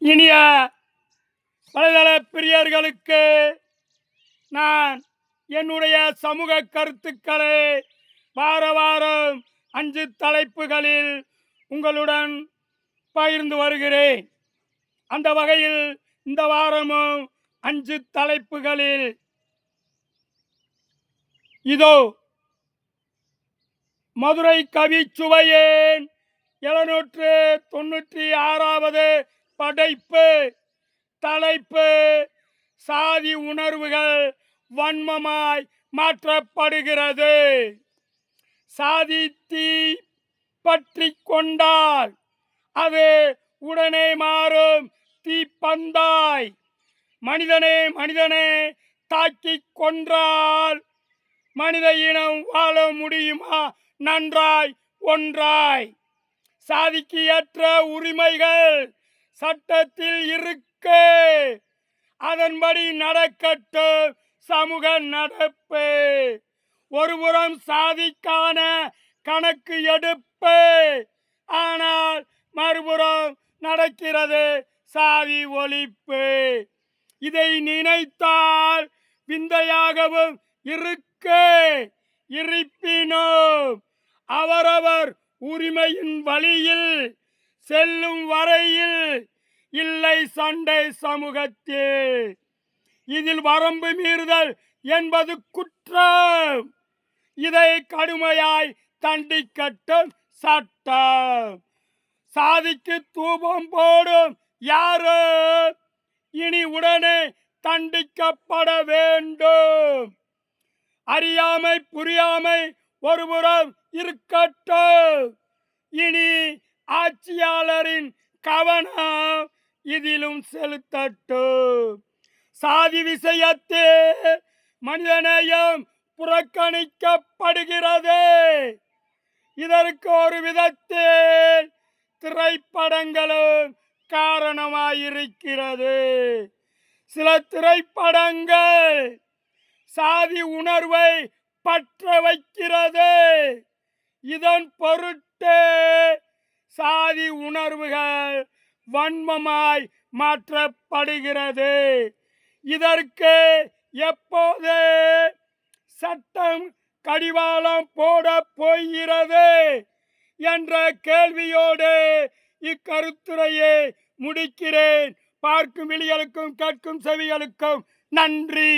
இனிய வலைதள பிரியர்களுக்கு நான் என்னுடைய சமூக கருத்துக்களை வார வாரம் 5 தலைப்புகளில் உங்களுடன் பகிர்ந்து வருகிறேன். அந்த வகையில் இந்த வாரமும் 5 தலைப்புகளில் இதோ மதுரை கவிச்சுவையின் 796வது படைப்பு. தலைப்பு: சாதி உணர்வுகள் வன்மமாய் மாற்றப்படுகிறது. சாதி தீ பற்றி கொண்டால் அது உடனே மாறும் தீப்பந்தாய். மனிதனே தாக்கிக் கொன்றால் மனித இனம் வாழ முடியுமா நன்றாய் ஒன்றாய்? சாதிக்கு ஏற்ற உரிமைகள் சட்டத்தில் இருக்கு, அதன்படி நடக்கட்டும் சமூக நடப்பு. ஒருபுறம் சாதிக்கான கணக்கு எடுப்பு, ஆனால் மறுபுறம் நடக்கிறது சாதி ஒழிப்பு. இதை நினைத்தால் விந்தையாகவும் இருக்கு. இருப்பினும் அவரவர் உரிமையின் வழியில் செல்லும் வரையில் இல்லை சண்டை சமூகத்தில். இதில் வரம்பு மீறுதல் என்பது குற்றம். இதை கடுமையாய் தண்டிக்கட்டும் சட்டம். சாதிக்கு தூபம் போடும் யாரும் இனி உடனே தண்டிக்கப்பட வேண்டும். அறியாமை புரியாமை ஒருபுறம் இருக்கட்டும், இனி ஆட்சியாளரின் கவனம் இதிலும் செலுத்தட்டும். சாதி விஷயத்தில் மனிதநேயம் புறக்கணிக்கப்படுகிறது. இதற்கு ஒரு விதத்தில் திரைப்படங்களும் காரணமாயிருக்கிறது. சில திரைப்படங்கள் சாதி உணர்வை பற்ற வைக்கிறது. இதன் பொருட்டு சாதி உணர்வுகள் வன்மமாய் மாற்றப்படுகிறது. இதற்கு எப்போது சட்டம் கடிவாளம் போட போகிறது என்ற கேள்வியோடு இக்கருத்துரையை முடிக்கிறேன். பார்க்கும் விழிகளுக்கும் கேட்கும் செவிகளுக்கும் நன்றி.